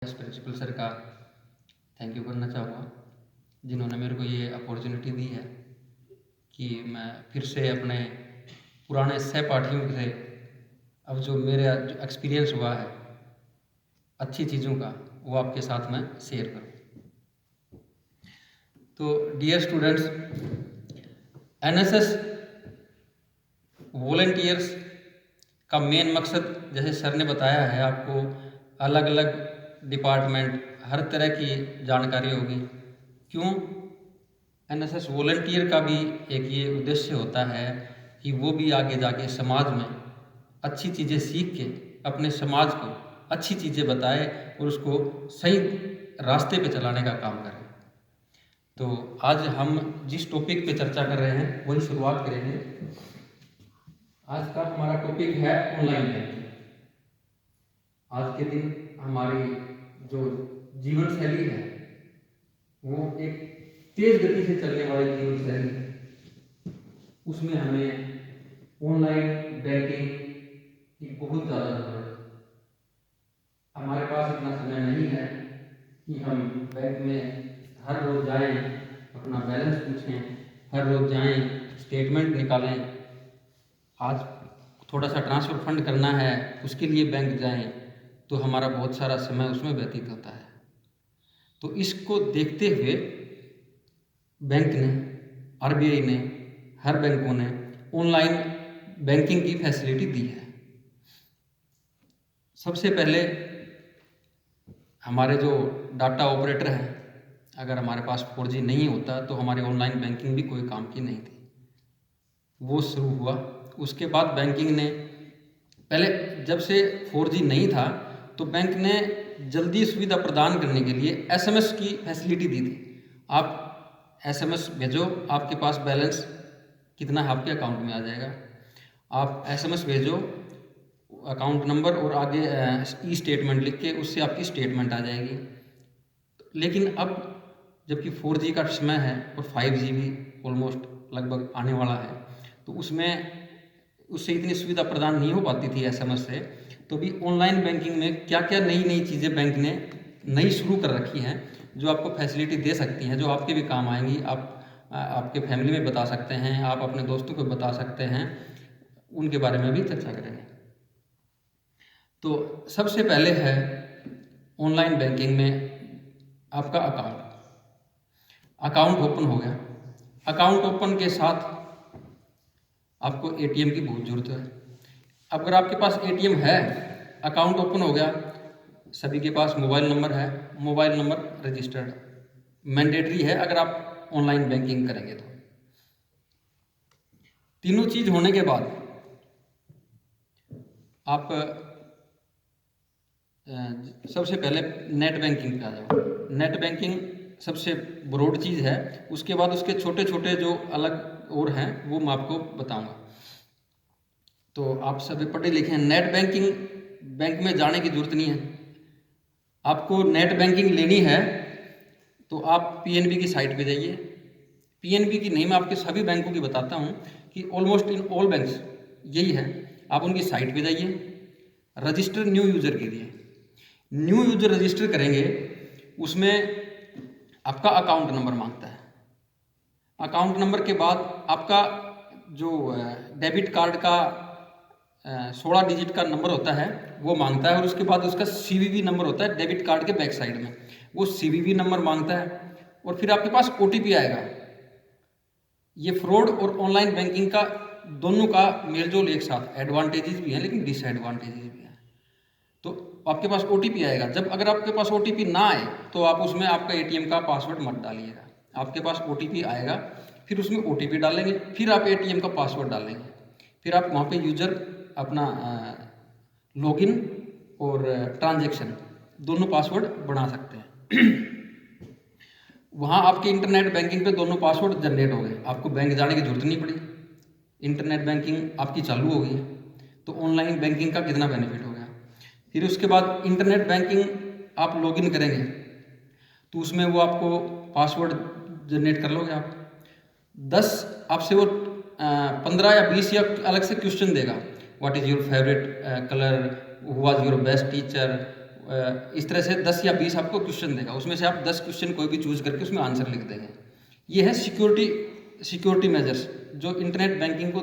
इस principal sir का thank you करना चाहूँगा, जिन्होंने मेरे को ये अपॉर्चुनिटी दी है कि मैं फिर से अपने पुराने सहपाठियों से अब जो मेरा जो एक्सपीरियंस हुआ है अच्छी चीज़ों का, वो आपके साथ में शेयर करूँ। तो डियर स्टूडेंट्स, एनएसएस वॉलंटियर्स का मेन मकसद, जैसे सर ने बताया है आपको, अलग अलग डिपार्टमेंट, हर तरह की जानकारी होगी। क्यों? एनएसएस वॉलंटियर का भी एक ये उद्देश्य होता है कि वो भी आगे जाके समाज में अच्छी चीज़ें सीख के अपने समाज को अच्छी चीज़ें बताए और उसको सही रास्ते पे चलाने का काम करें। तो आज हम जिस टॉपिक पे चर्चा कर रहे हैं वही शुरुआत करेंगे। आज का हमारा टॉपिक है ऑनलाइन बैंकिंग। आज के दिन हमारी जो जीवन शैली है वो एक तेज गति से चलने वाली जीवन शैली है। उसमें हमें ऑनलाइन बैंकिंग की बहुत ज़्यादा जरूरत है। हमारे पास इतना समय नहीं है कि हम बैंक में हर रोज जाएं, अपना बैलेंस पूछें, हर रोज जाएं, स्टेटमेंट निकालें। आज थोड़ा सा ट्रांसफ़र फंड करना है, उसके लिए बैंक जाएं, तो हमारा बहुत सारा समय उसमें व्यतीत होता है। तो इसको देखते हुए बैंक ने, आरबीआई ने, हर बैंकों ने ऑनलाइन बैंकिंग की फैसिलिटी दी है। सबसे पहले हमारे जो डाटा ऑपरेटर हैं, अगर हमारे पास 4G नहीं होता तो हमारी ऑनलाइन बैंकिंग भी कोई काम की नहीं थी। वो शुरू हुआ। उसके बाद बैंकिंग ने, पहले जब से 4G नहीं था तो बैंक ने जल्दी सुविधा प्रदान करने के लिए एसएमएस की फैसिलिटी दी थी। आप एसएमएस भेजो, आपके पास बैलेंस कितना है आपके अकाउंट में आ जाएगा। आप एसएमएस भेजो, अकाउंट नंबर और आगे ई स्टेटमेंट लिख के उससे आपकी स्टेटमेंट आ जाएगी। लेकिन अब जबकि 4G का समय है और 5G भी ऑलमोस्ट लगभग आने वाला है, तो उससे इतनी सुविधा प्रदान नहीं हो पाती थी एसएमएस से। तो भी ऑनलाइन बैंकिंग में क्या क्या नई नई चीज़ें बैंक ने नई शुरू कर रखी हैं जो आपको फैसिलिटी दे सकती हैं, जो आपके भी काम आएंगी। आप आपके फैमिली में बता सकते हैं, आप अपने दोस्तों को बता सकते हैं, उनके बारे में भी चर्चा करेंगे। तो सबसे पहले है ऑनलाइन बैंकिंग में आपका अकाउंट ओपन हो गया। अकाउंट ओपन के साथ आपको एटीएम की बहुत ज़रूरत है। अगर आपके पास एटीएम है, अकाउंट ओपन हो गया, सभी के पास मोबाइल नंबर है, मोबाइल नंबर रजिस्टर्ड मैंडेटरी है अगर आप ऑनलाइन बैंकिंग करेंगे तो। तीनों चीज़ होने के बाद आप सबसे पहले नेट बैंकिंग पे आ जाओ। नेट बैंकिंग सबसे ब्रॉड चीज़ है, उसके बाद उसके छोटे छोटे जो अलग और हैं वो मैं आपको बताऊंगा। तो आप सभी पढ़े लिखे हैं। नेट बैंकिंग, बैंक में जाने की जरूरत नहीं है। आपको नेट बैंकिंग लेनी है तो आप पीएनबी की साइट पे जाइए। पीएनबी की नहीं, मैं आपके सभी बैंकों की बताता हूँ कि ऑलमोस्ट इन ऑल बैंक्स यही है। आप उनकी साइट पे जाइए, रजिस्टर न्यू यूज़र कीजिए। न्यू यूज़र रजिस्टर करेंगे, उसमें आपका अकाउंट नंबर मांगता है। अकाउंट नंबर के बाद आपका जो डेबिट कार्ड का 16 डिजिट का नंबर होता है वो मांगता है, और उसके बाद उसका सीवीवी नंबर होता है डेबिट कार्ड के बैक साइड में, वो सीवीवी नंबर मांगता है। और फिर आपके पास ओटीपी आएगा। ये फ्रॉड और ऑनलाइन बैंकिंग का दोनों का मेलजोल एक साथ, एडवांटेजेस भी हैं लेकिन डिसएडवांटेजेस भी हैं। तो आपके पास ओटीपी आएगा। जब अगर आपके पास ओटीपी ना आए तो आप उसमें आपका एटीएम का पासवर्ड मत डालिएगा। आपके पास ओटीपी आएगा, फिर उसमें ओटीपी डालेंगे, फिर आप एटीएम का पासवर्ड डालेंगे, फिर आप वहाँ पे यूज़र अपना लॉगिन और ट्रांजैक्शन दोनों पासवर्ड बना सकते हैं। वहाँ आपके इंटरनेट बैंकिंग पे दोनों पासवर्ड जनरेट हो गए, आपको बैंक जाने की जरूरत नहीं पड़ी, इंटरनेट बैंकिंग आपकी चालू हो गई है। तो ऑनलाइन बैंकिंग का कितना बेनिफिट हो गया। फिर उसके बाद इंटरनेट बैंकिंग आप लॉगिन करेंगे तो उसमें वो आपको पासवर्ड जनरेट कर लोगे आप। 10 आपसे वो 15 या 20 या अलग से क्वेश्चन देगा। What is your favourite colour, who was your best teacher, इस तरह से 10 या 20 आपको क्वेश्चन देगा, उसमें से आप 10 क्वेश्चन कोई भी चूज करके उसमें आंसर लिख देंगे। ये है सिक्योरिटी मेजर्स जो इंटरनेट बैंकिंग को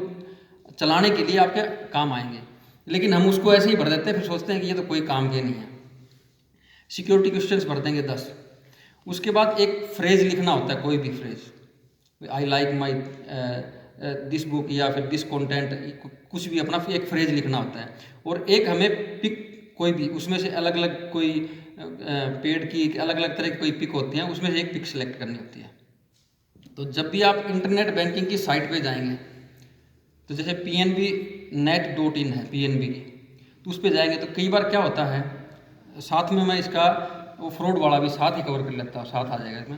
चलाने के लिए आपके काम आएंगे, लेकिन हम उसको ऐसे ही भर देते हैं, फिर सोचते हैं कि ये तो कोई काम के नहीं है। सिक्योरिटी क्वेश्चंस भर देंगे 10। उसके बाद एक फ्रेज लिखना होता है, कोई भी phrase, I like my this book या फिर दिस कंटेंट, कुछ भी अपना एक फ्रेज लिखना होता है। और एक हमें पिक, कोई भी उसमें से अलग अलग कोई पेड़ की अलग अलग तरह की कोई पिक होती हैं, उसमें से एक पिक सेलेक्ट करनी होती है। तो जब भी आप इंटरनेट बैंकिंग की साइट पे जाएंगे, तो जैसे pnbnet.in है पीएनबी की, तो उस पर जाएंगे तो कई बार क्या होता है, साथ में मैं इसका वो फ्रॉड वाला भी साथ ही कवर कर लेता हूँ, साथ आ जाएगा इसमें।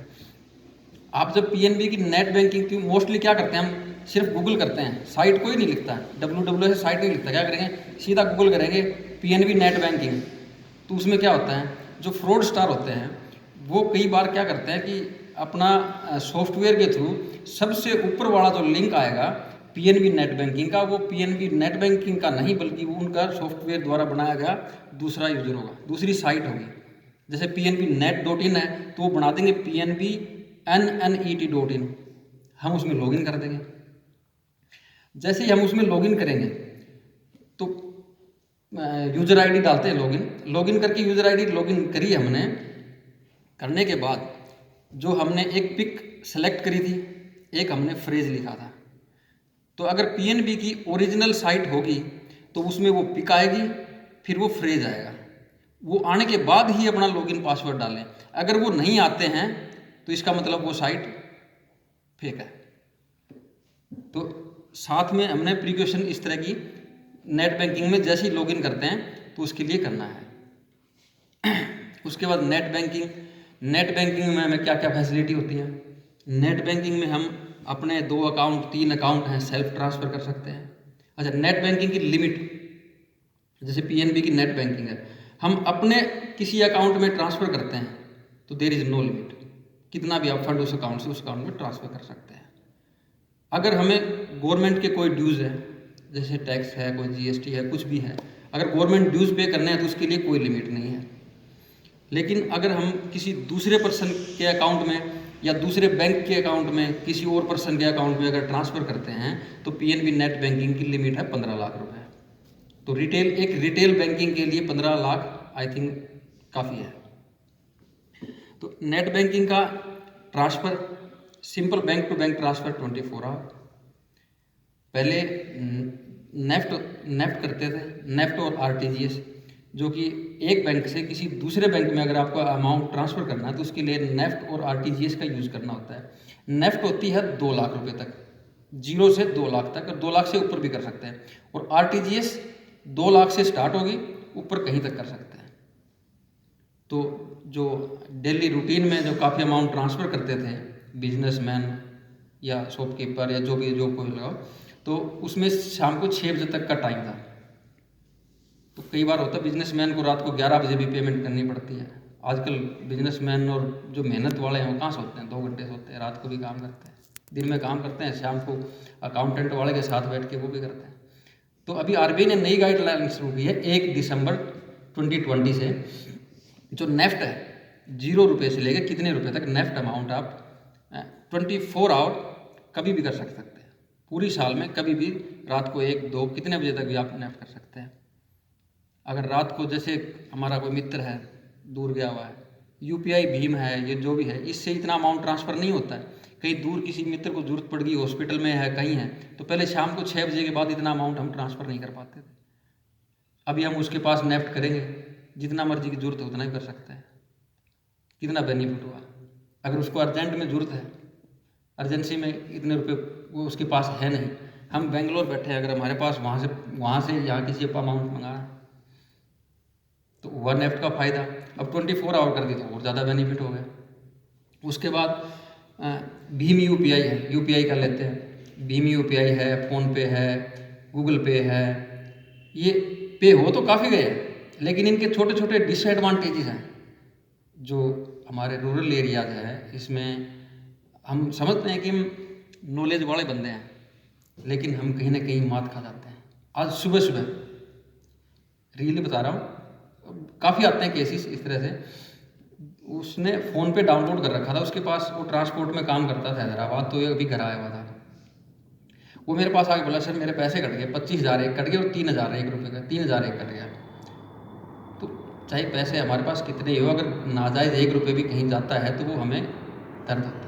आप जब पीएनबी की नेट बैंकिंग की मोस्टली क्या करते हैं, हम सिर्फ गूगल करते हैं, साइट कोई नहीं लिखता है, www से साइट नहीं लिखता, क्या करेंगे, सीधा गूगल करेंगे पीएनबी नेट बैंकिंग। तो उसमें क्या होता है, जो फ्रॉड स्टार होते हैं वो कई बार क्या करते हैं कि अपना सॉफ्टवेयर के थ्रू सबसे ऊपर वाला जो लिंक आएगा पीएनबी नेट बैंकिंग का, वो पीएनबी नेट बैंकिंग का नहीं, बल्कि वो उनका सॉफ्टवेयर द्वारा बनाया गया दूसरा यूजर होगा, दूसरी साइट होगी। जैसे pnbnet.in है तो वो बना देंगे pnbnet.in, हम उसमें लॉगिन कर देंगे। जैसे ही हम उसमें लॉगिन करेंगे तो यूजर आईडी डालते हैं, लॉगिन करके यूजर आईडी लॉगिन करी हमने, करने के बाद जो हमने एक पिक सेलेक्ट करी थी, एक हमने फ्रेज लिखा था, तो अगर पीएनबी की ओरिजिनल साइट होगी तो उसमें वो पिक आएगी, फिर वो फ्रेज आएगा, वो आने के बाद ही अपना लॉगिन पासवर्ड डालें। अगर वो नहीं आते हैं तो इसका मतलब वो साइट फेक है। तो साथ में हमने प्रिकॉशन इस तरह की नेट बैंकिंग में जैसे ही लॉगिन करते हैं तो उसके लिए करना है। उसके बाद नेट बैंकिंग में हमें क्या क्या फैसिलिटी होती है। नेट बैंकिंग में हम अपने 2 अकाउंट 3 अकाउंट हैं सेल्फ ट्रांसफ़र कर सकते हैं। अच्छा, नेट बैंकिंग की लिमिट, जैसे पीएनबी की नेट बैंकिंग है, हम अपने किसी अकाउंट में ट्रांसफ़र करते हैं तो देयर इज़ नो लिमिट, कितना भी आप फंड उस अकाउंट से उस अकाउंट में ट्रांसफ़र कर सकते हैं। अगर हमें गवर्नमेंट के कोई ड्यूज़ है, जैसे टैक्स है, कोई जीएसटी है, कुछ भी है, अगर गवर्नमेंट ड्यूज़ पे करने हैं तो उसके लिए कोई लिमिट नहीं है। लेकिन अगर हम किसी दूसरे पर्सन के अकाउंट में या दूसरे बैंक के अकाउंट में किसी और पर्सन के अकाउंट में अगर ट्रांसफ़र करते हैं तो पीएनबी नेट बैंकिंग की लिमिट है 15 लाख रुपए। तो रिटेल बैंकिंग के लिए 15 लाख आई थिंक काफ़ी है। तो नेट बैंकिंग का transfer, simple bank to bank transfer 24 hour. पहले नेफ्ट करते थे, नेफ्ट और आरटीजीएस, जो कि एक बैंक से किसी दूसरे बैंक में अगर आपको अमाउंट ट्रांसफ़र करना है तो उसके लिए नेफ्ट और आरटीजीएस का यूज़ करना होता है। नेफ्ट होती है 2 लाख रुपए तक, 0 से 2 लाख तक, और 2 लाख से ऊपर भी कर सकते हैं। और आरटीजीएस 2 लाख से स्टार्ट होगी, ऊपर कहीं तक कर सकते हैं। तो जो डेली रूटीन में जो काफ़ी अमाउंट ट्रांसफ़र करते थे बिजनेसमैन या शॉपकीपर या जो कोई लगाओ, तो उसमें शाम को 6 बजे तक का टाइम था। तो कई बार होता है बिजनेसमैन को रात को 11 बजे भी पेमेंट करनी पड़ती है। आजकल बिजनेसमैन और जो मेहनत वाले हैं वो कहाँ सोते हैं, 2 घंटे सोते हैं, रात को भी काम करते हैं, दिन में काम करते हैं, शाम को अकाउंटेंट वाले के साथ बैठ के वो भी करते हैं। तो अभी आरबीआई ने नई गाइडलाइन शुरू की है 1 दिसंबर 2020 से, जो नेफ्ट है 0 रुपये से लेकर कितने रुपए तक नेफ्ट अमाउंट आप 24 आवर कभी भी कर सकते हैं, पूरी साल में कभी भी रात को 1, 2 कितने बजे तक भी आप नेफ्ट कर सकते हैं। अगर रात को जैसे हमारा कोई मित्र है दूर गया हुआ है, यूपीआई भीम है, ये जो भी है, इससे इतना अमाउंट ट्रांसफ़र नहीं होता है। कहीं दूर किसी मित्र को ज़रूरत पड़ गई, हॉस्पिटल में है, कहीं है, तो पहले शाम को 6 बजे के बाद इतना अमाउंट हम ट्रांसफ़र नहीं कर पाते थे। अभी हम उसके पास नेफ्ट करेंगे, जितना मर्जी की ज़रूरत है उतना ही कर सकते हैं। कितना बेनिफिट हुआ। अगर उसको अर्जेंट में ज़रूरत है, अर्जेंसी में इतने रुपये वो उसके पास है नहीं, हम बेंगलोर बैठे हैं, अगर हमारे पास वहाँ से यहाँ किसी अमाउंट मंगा है तो वह नेफ्ट का फ़ायदा। अब 24 आवर कर दी तो और ज़्यादा बेनिफिट हो गया। उसके बाद भीम यूपीआई है, यूपीआई कर लेते हैं, भीम यूपीआई है, फ़ोनपे है, गूगल पे है, ये पे हो तो काफ़ी गए, लेकिन इनके छोटे छोटे डिसएडवांटेजेस हैं। जो हमारे रूरल एरियाज है, इसमें हम समझते हैं कि हम नॉलेज वाले बंदे हैं, लेकिन हम कहीं ना कहीं मात खा जाते हैं। आज सुबह रियली बता रहा हूँ, काफ़ी आते हैं केसेस इस तरह से। उसने फ़ोन पे डाउनलोड कर रखा था, उसके पास वो ट्रांसपोर्ट में काम करता था हैदराबाद, तो ये अभी घर आया हुआ था। वो मेरे पास आके बोला, सर मेरे पैसे कट गए, 25,000 एक कट गए और 3,000 एक रुपये का, 3,000 एक कट गया। तो चाहे पैसे हमारे पास कितने ही हो, अगर नाजायज़ 1 रुपये भी कहीं जाता है तो वो हमें दर्द होता है।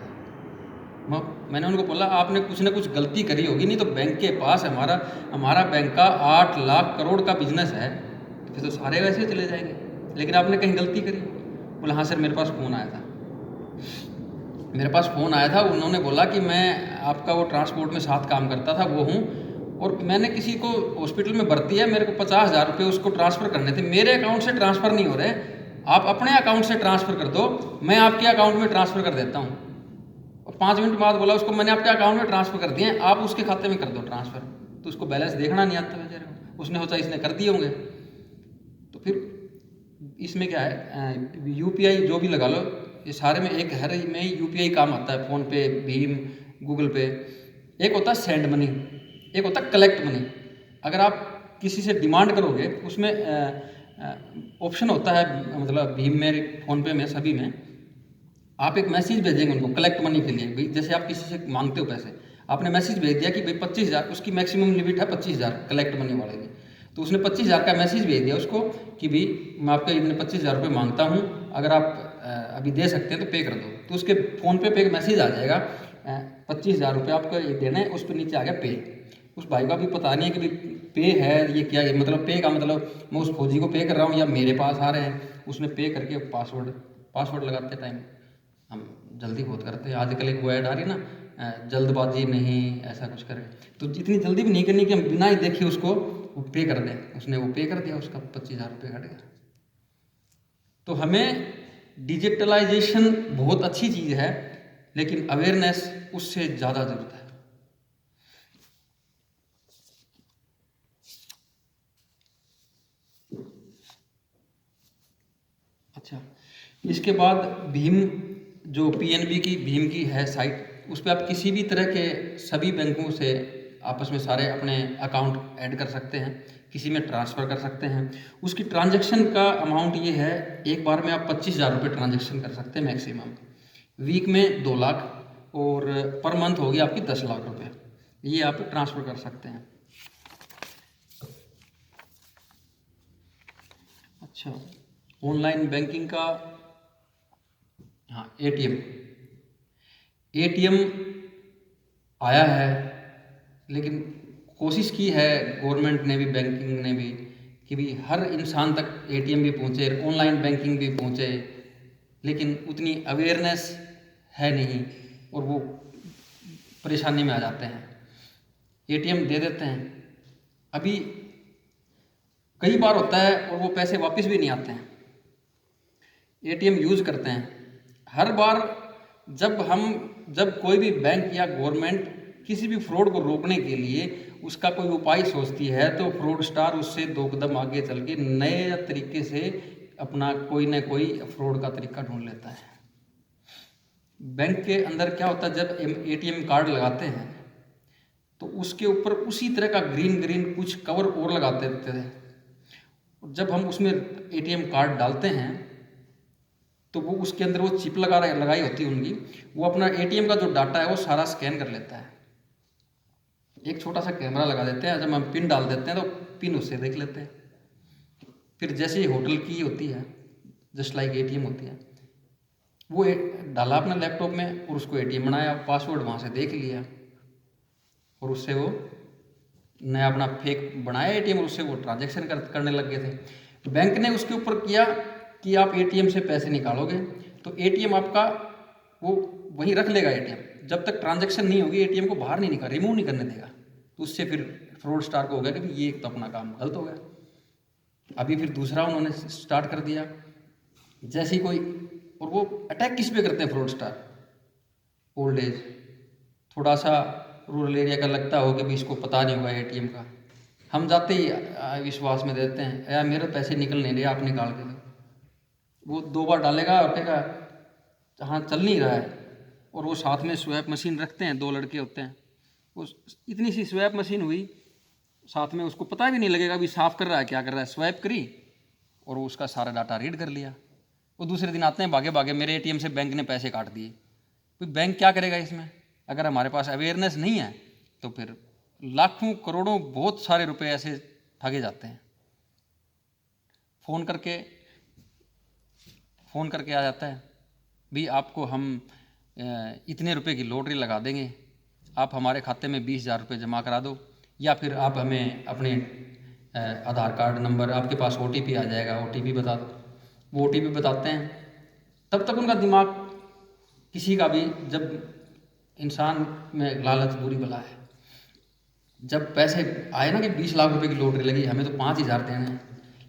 मैंने उनको बोला, आपने कुछ ना कुछ गलती करी होगी, नहीं तो बैंक के पास हमारा बैंक का 8 लाख करोड़ का बिजनेस है, तो फिर तो सारे वैसे चले जाएंगे, लेकिन आपने कहीं गलती करी। बोला हाँ सर, मेरे पास फ़ोन आया था, उन्होंने बोला कि मैं आपका वो ट्रांसपोर्ट में साथ काम करता था वो हूँ, और मैंने किसी को हॉस्पिटल में भर्ती है, मेरे को 50,000 रुपये उसको ट्रांसफ़र करने थे, मेरे अकाउंट से ट्रांसफ़र नहीं हो रहे, आप अपने अकाउंट से ट्रांसफ़र कर दो, मैं आपके अकाउंट में ट्रांसफ़र कर देता हूँ। और 5 मिनट बाद बोला उसको, मैंने आपके अकाउंट में ट्रांसफ़र कर दिए, आप उसके खाते में कर दो ट्रांसफ़र। तो उसको बैलेंस देखना नहीं आता बेचारे को, उसने सोचा इसने कर दिए होंगे। तो फिर इसमें क्या है, यूपीआई जो भी लगा लो, ये सारे में एक हर में यूपीआई काम आता है, फ़ोन पे, भीम, गूगल पे। एक होता है सेंड मनी, एक होता है कलेक्ट मनी। अगर आप किसी से डिमांड करोगे, उसमें ऑप्शन होता है, मतलब भीम में, फ़ोन पे में, सभी में आप एक मैसेज भेजेंगे उनको कलेक्ट मनी के लिए। जैसे आप किसी से मांगते हो पैसे, आपने मैसेज भेज दिया कि भाई 25,000, उसकी मैक्सिमम लिमिट है 25,000 कलेक्ट मनी वाले की, तो उसने 25,000 का मैसेज भेज दिया उसको कि भाई मैं आपके इतने 25,000 रुपये मांगता हूँ, अगर आप अभी दे सकते हैं तो पे कर दो। तो उसके फ़ोन पे एक मैसेज आ जाएगा, 25,000 रुपये आपको ये देना है, उस पर नीचे आ गया पे। उस भाई का भी पता नहीं है कि भाई पे है ये क्या है, मतलब पे का मतलब मैं उस फौजी को पे कर रहा हूँ या मेरे पास आ रहे हैं। उसने पे करके पासवर्ड लगाते टाइम हम जल्दी बहुत करते हैं। आजकल एक वो ऐड आ रही है ना, जल्दबाजी नहीं, ऐसा कुछ करें, तो इतनी जल्दी भी नहीं करनी कि हम बिना ही देखे उसको वो पे कर दें। उसने वो पे कर दिया, उसका 25,000 रुपये कट गया। तो हमें डिजिटलाइजेशन बहुत अच्छी चीज़ है, लेकिन अवेयरनेस उससे ज़्यादा ज़रूरत है। अच्छा, इसके बाद भीम, जो पीएनबी की भीम की है साइट, उस पर आप किसी भी तरह के सभी बैंकों से आपस में सारे अपने अकाउंट ऐड कर सकते हैं, किसी में ट्रांसफ़र कर सकते हैं। उसकी ट्रांजैक्शन का अमाउंट ये है, एक बार में आप 25,000 रुपये ट्रांजैक्शन कर सकते हैं मैक्सिमम, वीक में 2 लाख, और पर मंथ होगी आपकी 10 लाख रुपये, ये आप ट्रांसफ़र कर सकते हैं। अच्छा, ऑनलाइन बैंकिंग का, हाँ, एटीएम आया है, लेकिन कोशिश की है गवर्नमेंट ने भी, बैंकिंग ने भी, कि भी हर इंसान तक एटीएम भी पहुँचे, ऑनलाइन बैंकिंग भी पहुँचे, लेकिन उतनी अवेयरनेस है नहीं, और वो परेशानी में आ जाते हैं। एटीएम दे देते हैं, अभी कई बार होता है और वो पैसे वापस भी नहीं आते हैं। एटीएम यूज़ करते हैं हर बार, जब कोई भी बैंक या गवर्नमेंट किसी भी फ्रॉड को रोकने के लिए उसका कोई उपाय सोचती है, तो फ्रॉड स्टार उससे 2 कदम आगे चल के नए तरीके से अपना कोई ना कोई फ्रॉड का तरीका ढूंढ लेता है। बैंक के अंदर क्या होता है, जब एटीएम कार्ड लगाते हैं तो उसके ऊपर उसी तरह का ग्रीन कुछ कवर और लगाते देते थे। जब हम उसमें एटीएम कार्ड डालते हैं तो वो उसके अंदर वो चिप लगाई होती है उनकी, वो अपना एटीएम का जो डाटा है वो सारा स्कैन कर लेता है। एक छोटा सा कैमरा लगा देते हैं, जब हम पिन डाल देते हैं तो पिन उससे देख लेते हैं। फिर जैसे ही होटल की होती है, जस्ट लाइक एटीएम होती है, वो डाला अपना लैपटॉप में और उसको एटीएम बनाया, पासवर्ड वहाँ से देख लिया, और उससे वो नया अपना फेक बनाया एटीएम, और उससे वो ट्रांजैक्शन करने लग गए थे। बैंक ने उसके ऊपर किया कि आप एटीएम से पैसे निकालोगे तो एटीएम आपका वो वहीं रख लेगा एटीएम, जब तक ट्रांजैक्शन नहीं होगी एटीएम को बाहर नहीं रिमूव नहीं करने देगा। तो उससे फिर फ्रॉड स्टार को हो गया कि ये एक तो अपना काम गलत हो गया। अभी फिर दूसरा उन्होंने स्टार्ट कर दिया, जैसे ही कोई, और वो अटैक किस पे करते हैं फ्रॉड स्टार, ओल्ड एज, थोड़ा सा रूरल एरिया का लगता हो कि भी इसको पता नहीं होगा एटीएम का, हम जाते ही विश्वास में देते हैं, यार मेरे पैसे निकल नहीं रहे, आप निकाल के दो। वो 2 बार डालेगा और कहेगा हाँ चल नहीं रहा है, और वो साथ में स्वैप मशीन रखते हैं, 2 लड़के होते हैं, वो इतनी सी स्वैप मशीन हुई साथ में, उसको पता भी नहीं लगेगा अभी साफ़ कर रहा है क्या कर रहा है, स्वैप करी और वो उसका सारा डाटा रीड कर लिया। वो दूसरे दिन आते हैं भागे भागे, मेरे एटीएम से बैंक ने पैसे काट दिए। तो बैंक क्या करेगा इसमें? अगर हमारे पास अवेयरनेस नहीं है तो फिर लाखों करोड़ों बहुत सारे रुपए ऐसे ठगे जाते हैं। फ़ोन करके आ जाता है, भी आपको हम इतने रुपए की लॉटरी लगा देंगे, आप हमारे खाते में 20,000 रुपये जमा करा दो, या फिर आप हमें अपने आधार कार्ड नंबर, आपके पास OTP आ जाएगा, OTP बता दो। वो OTP बताते हैं, तब तक उनका दिमाग किसी का भी, जब इंसान में लालच बुरी बला है, जब पैसे आए ना कि 20 लाख रुपए की लॉटरी लगी, हमें तो 5,000 देने हैं,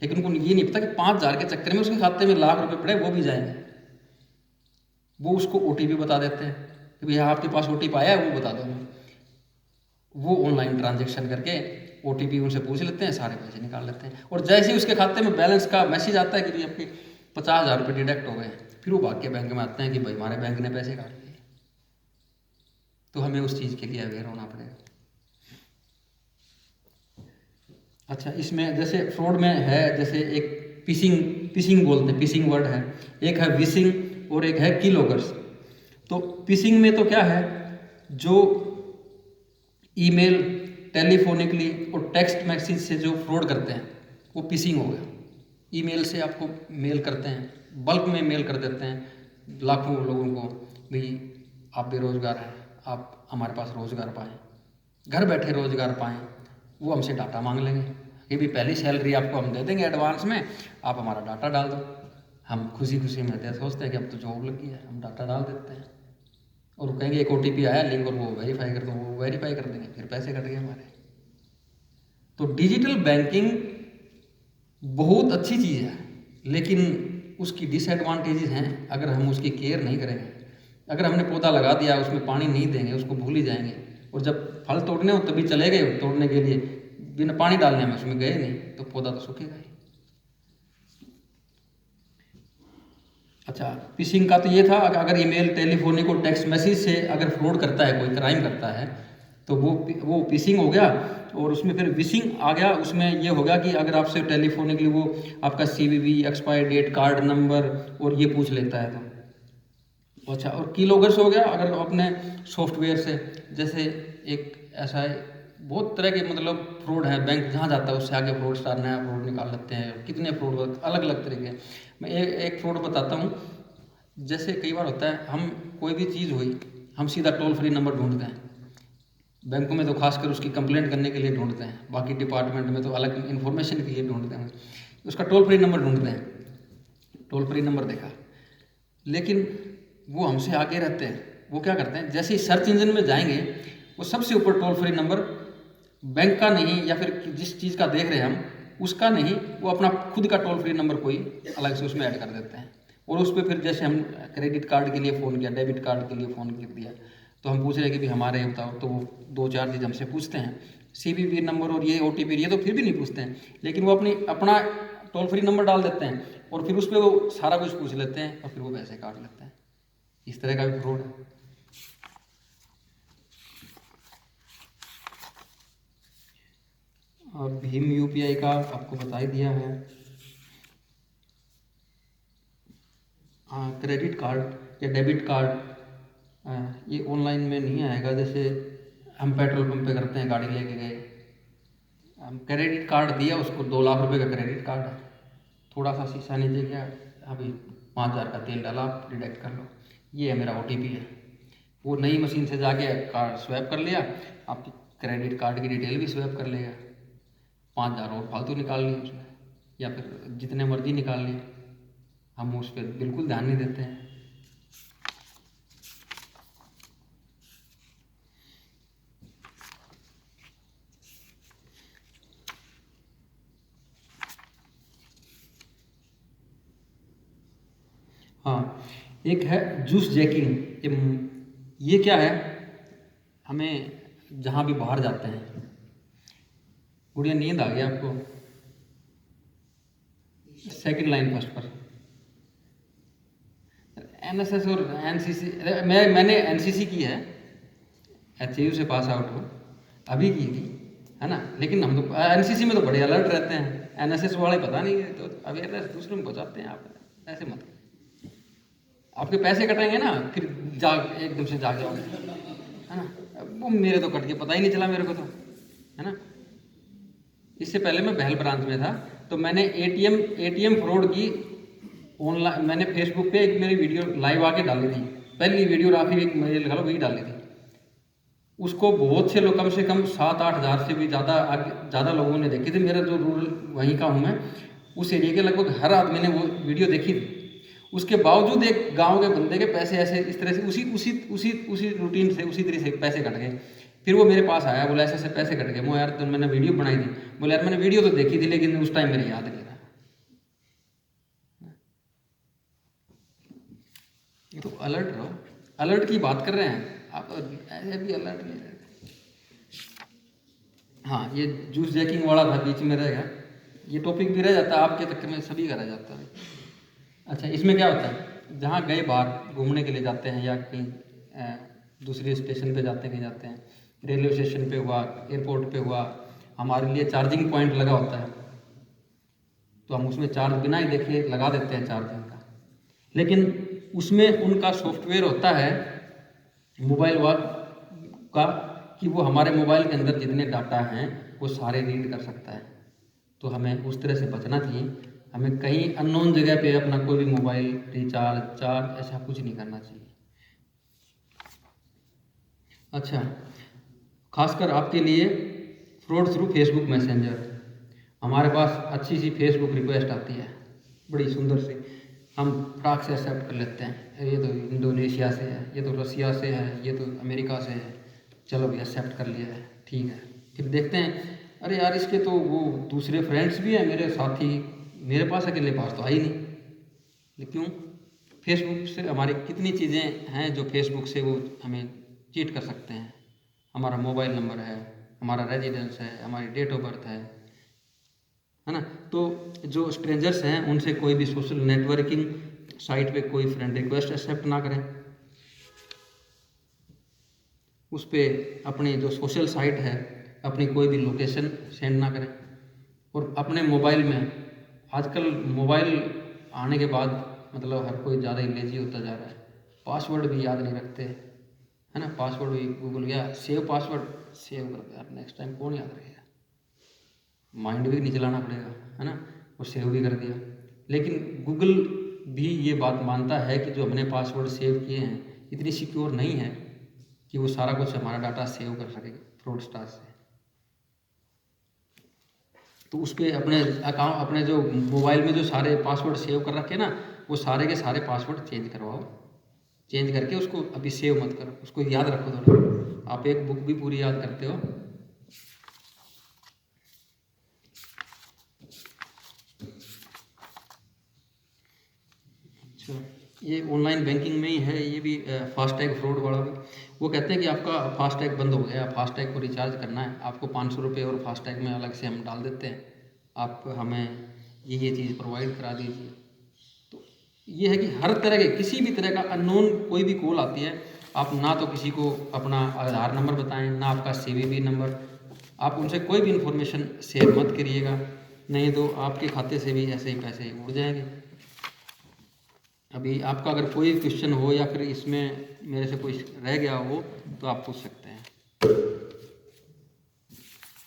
लेकिन उनको ये नहीं पता कि 5,000 के चक्कर में उसके खाते में लाख रुपए पड़े, वो भी जाएंगे। वो उसको OTP बता देते हैं कि भैया आपके पास OTP आया है, वो बता दो हमें। वो ऑनलाइन ट्रांजेक्शन करके OTP उनसे पूछ लेते हैं, सारे पैसे निकाल लेते हैं। और जैसे ही उसके खाते में बैलेंस का मैसेज आता है कि भाई आपके 50,000 रुपये डिडक्ट हो गए, फिर वो भाग के बैंक में आते हैं कि भाई हमारे बैंक ने पैसे काट लिए। तो हमें उस चीज़ के लिए अवेयर होना पड़ेगा। अच्छा, इसमें जैसे फ्रॉड में है, जैसे एक पिशिंग बोलते हैं, पिशिंग वर्ड है, एक है विशिंग और एक है कीलॉगर्स। तो पिशिंग में तो क्या है, जो ईमेल, टेलीफोनिकली और टेक्स्ट मैसेज से जो फ्रॉड करते हैं वो पिशिंग हो गया। ईमेल से आपको मेल करते हैं, बल्क में मेल कर देते हैं लाखों लोगों को, भाई आप बेरोजगार हैं, आप हमारे पास रोज़गार पाएँ, घर बैठे रोज़गार पाएँ। वो हमसे डाटा मांग लेंगे कि भी पहली सैलरी आपको हम दे देंगे एडवांस में, आप हमारा डाटा डाल दो। हम खुशी खुशी में सोचते हैं कि अब तो जॉब लगी है, हम डाटा डाल देते हैं, और वो कहेंगे एक OTP आया लिंक, और वो वेरीफाई कर दो, वो वेरीफाई कर देंगे, फिर पैसे कट गए हमारे। तो डिजिटल बैंकिंग बहुत अच्छी चीज़ है, लेकिन उसकी डिसएडवांटेजेस हैं अगर हम उसकी केयर नहीं करेंगे। अगर हमने पौधा लगा दिया, उसमें पानी नहीं देंगे, उसको भूल ही जाएंगे, और जब फल तोड़ने हो तभी चले गए तोड़ने के लिए, बिना पानी डालने में उसमें गए नहीं, तो पौधा तो सूखेगा ही। अच्छा, फिशिंग का तो ये था, अगर ईमेल, टेलीफोनिक और टेक्स्ट मैसेज से अगर फ्रॉड करता है, कोई क्राइम करता है, तो वो फिशिंग हो गया। और उसमें फिर विशिंग आ गया। उसमें ये होगा कि अगर आपसे टेलीफोनिकली वो आपका CVV, expire date, card number और ये पूछ लेता है तो। अच्छा, और कीलॉगर्स हो गया अगर अपने सॉफ्टवेयर से, जैसे एक ऐसा है, बहुत तरह के मतलब फ्रॉड है, बैंक जहाँ जाता है उससे आगे फ्रॉड स्टार नया फ्रॉड निकाल लेते हैं, कितने फ्रॉड अलग अलग तरीके। मैं एक फ्रॉड बताता हूँ। जैसे कई बार होता है, हम कोई भी चीज़ हुई, हम सीधा टोल फ्री नंबर ढूंढते हैं, बैंकों में तो खासकर उसकी कंप्लेंट करने के लिए ढूंढते हैं, बाकी डिपार्टमेंट में तो अलग इन्फॉर्मेशन के लिए ढूंढते हैं, उसका टोल फ्री नंबर ढूंढते हैं। टोल फ्री नंबर देखा, लेकिन वो हमसे आगे रहते हैं। वो क्या करते हैं, जैसे ही सर्च इंजन में जाएंगे, वो सबसे ऊपर टोल फ्री नंबर बैंक का नहीं, या फिर जिस चीज़ का देख रहे हैं हम उसका नहीं, वो अपना खुद का टोल फ्री नंबर कोई अलग से उसमें ऐड कर देते हैं। और उस पर फिर जैसे हम क्रेडिट कार्ड के लिए फ़ोन किया, डेबिट कार्ड के लिए फ़ोन कर दिया, तो हम पूछ रहे हैं कि भाई हमारे बताओ, तो वो 2-4 चीज़ हमसे पूछते हैं, CVV नंबर और ये OTP, ये तो फिर भी नहीं पूछते हैं, लेकिन वो अपना टोल फ्री नंबर डाल देते हैं, और फिर उस पर वो सारा कुछ पूछ लेते हैं, और फिर वो पैसे काट लेते हैं। इस तरह का भी फ्रॉड है। और भीम UPI का आपको बता ही दिया है। क्रेडिट कार्ड या डेबिट कार्ड ये ऑनलाइन में नहीं आएगा। जैसे हम पेट्रोल पंप पे करते हैं, गाड़ी लेके गए, हम क्रेडिट कार्ड दिया उसको, 2 लाख रुपए का क्रेडिट कार्ड है, थोड़ा सा शीशा नीचे गया, अभी 5,000 का तेल डाला, आप डिडक्ट कर लो, ये है मेरा OTP है। वो नई मशीन से जाके कार्ड स्वैप कर लिया, आपकी क्रेडिट कार्ड की डिटेल भी स्वैप कर लेगा, 5,000 और फालतू निकाल लिए उसमें, या फिर जितने मर्जी निकाल लिए। हम उस पर बिल्कुल ध्यान नहीं देते हैं। हाँ, एक है जूस जैकिंग। ये क्या है, हमें जहाँ भी बाहर जाते हैं, गुड़िया नींद आ गया आपको? सेकंड लाइन फर्स्ट पर NSS और NCC, मैंने NCC की है, HAU से पास आउट हो, अभी की थी, है ना। लेकिन हम तो NCC में तो बड़े अलर्ट रहते हैं, NSS वाले पता नहीं, तो अवेयरनेस दूसरों में पहुँचाते हैं आप, ऐसे मत। आपके पैसे कटेंगे ना, फिर जाग एकदम से जाग जाओगे, है ना। वो मेरे तो कट के पता ही नहीं चला मेरे को तो, है ना। इससे पहले मैं बहल ब्रांच में था, तो मैंने एटीएम फ्रॉड की ऑनलाइन, मैंने फेसबुक पे एक मेरी वीडियो लाइव आके डाली थी, पहली वीडियोग्राफी एक मेरे लगा लो वही डाली थी। उसको बहुत से लोग, कम से कम 7-8 हज़ार से भी ज़्यादा लोगों ने देखी थी। मेरा जो रूरल वहीं का हूँ मैं, उस एरिया के लगभग हर आदमी ने वो वीडियो देखी थी। उसके बावजूद एक गांव के बंदे के पैसे ऐसे इस तरह से उसी रूटीन से उसी तरह से पैसे कट गए। फिर वो मेरे पास आया, बोला ऐसे ऐसे पैसे कट गए। मैं यार तो मैंने वीडियो बनाई थी। बोले यार मैंने वीडियो तो देखी थी लेकिन उस टाइम मेरे याद नहीं था। तो अलर्ट रहो, अलर्ट की बात कर रहे हैं आप, ऐसे भी अलर्ट नहीं रहते। हाँ, ये जूस जैकिंग वाला था, बीच में रहेगा, ये टॉपिक भी रह जाता है आपके चक्कर में, सभी का रह जाता है। अच्छा, इसमें क्या होता है, जहाँ गए बाहर घूमने के लिए जाते हैं या कहीं दूसरे स्टेशन पे जाते हैं, रेलवे स्टेशन पे हुआ, एयरपोर्ट पे हुआ, हमारे लिए चार्जिंग पॉइंट लगा होता है, तो हम उसमें चार्ज बिना ही देखे लगा देते हैं चार्जिंग का। लेकिन उसमें उनका सॉफ्टवेयर होता है मोबाइल का, कि वो हमारे मोबाइल के अंदर जितने डाटा हैं वो सारे रीड कर सकता है। तो हमें उस तरह से बचना चाहिए। हमें कहीं अननोन जगह पे अपना कोई भी मोबाइल रिचार्ज ऐसा कुछ नहीं करना चाहिए। अच्छा, खासकर आपके लिए फ्रॉड थ्रू फेसबुक मैसेंजर। हमारे पास अच्छी सी फेसबुक रिक्वेस्ट आती है, बड़ी सुंदर सी, हम फटाक से एक्सेप्ट कर लेते हैं। ये तो इंडोनेशिया से है, ये तो रसिया से है, ये तो अमेरिका से है, चलो भी एक्सेप्ट कर लिया है, ठीक है। फिर देखते हैं, अरे यार इसके तो वो दूसरे फ्रेंड्स भी हैं, मेरे साथी, मेरे पास अकेले पास तो आई नहीं। क्यों? फेसबुक से हमारी कितनी चीज़ें हैं जो फेसबुक से वो हमें चीट कर सकते हैं। हमारा मोबाइल नंबर है, हमारा रेजिडेंस है, हमारी डेट ऑफ बर्थ है ना। तो जो स्ट्रेंजर्स हैं उनसे कोई भी सोशल नेटवर्किंग साइट पे कोई फ्रेंड रिक्वेस्ट एक्सेप्ट ना करें। उस पर अपनी जो सोशल साइट है अपनी कोई भी लोकेशन सेंड ना करें। और अपने मोबाइल में, आजकल मोबाइल आने के बाद मतलब हर कोई ज़्यादा ही लेजी होता जा रहा है, पासवर्ड भी याद नहीं रखते, है ना। पासवर्ड भी गूगल गया, सेव पासवर्ड सेव कर दो यार, नेक्स्ट टाइम कौन याद रखेगा, माइंड भी नहीं चलाना पड़ेगा, है ना। और सेव भी कर दिया। लेकिन गूगल भी ये बात मानता है कि जो हमने पासवर्ड सेव किए हैं इतनी सिक्योर नहीं है कि वो सारा कुछ हमारा डाटा सेव कर सकेगा फ्रॉडस्टर से। तो उस पर अपने अकाउंट, अपने जो मोबाइल में जो सारे पासवर्ड सेव कर रखे ना, वो सारे के सारे पासवर्ड चेंज करवाओ। चेंज करके उसको अभी सेव मत करो, उसको याद रखो थोड़ा। आप एक बुक भी पूरी याद करते हो। अच्छा, ये ऑनलाइन बैंकिंग में ही है, ये भी फास्टैग फ्रॉड वाला भी। वो कहते हैं कि आपका फास्टैग बंद हो गया, फास्टैग को रिचार्ज करना है आपको 500 रुपये, और फास्टैग में अलग से हम डाल देते हैं, आप हमें ये चीज़ प्रोवाइड करा दीजिए। तो ये है कि हर तरह के किसी भी तरह का अननोन कोई भी कॉल आती है, आप ना तो किसी को अपना आधार नंबर बताएं, ना आपका CVV नंबर, आप उनसे कोई भी इन्फॉर्मेशन शेयर मत करिएगा, नहीं तो आपके खाते से भी ऐसे ही पैसे उड़ जाएंगे। अभी आपका अगर कोई क्वेश्चन हो या फिर इसमें मेरे से कोई रह गया हो तो आप पूछ सकते हैं।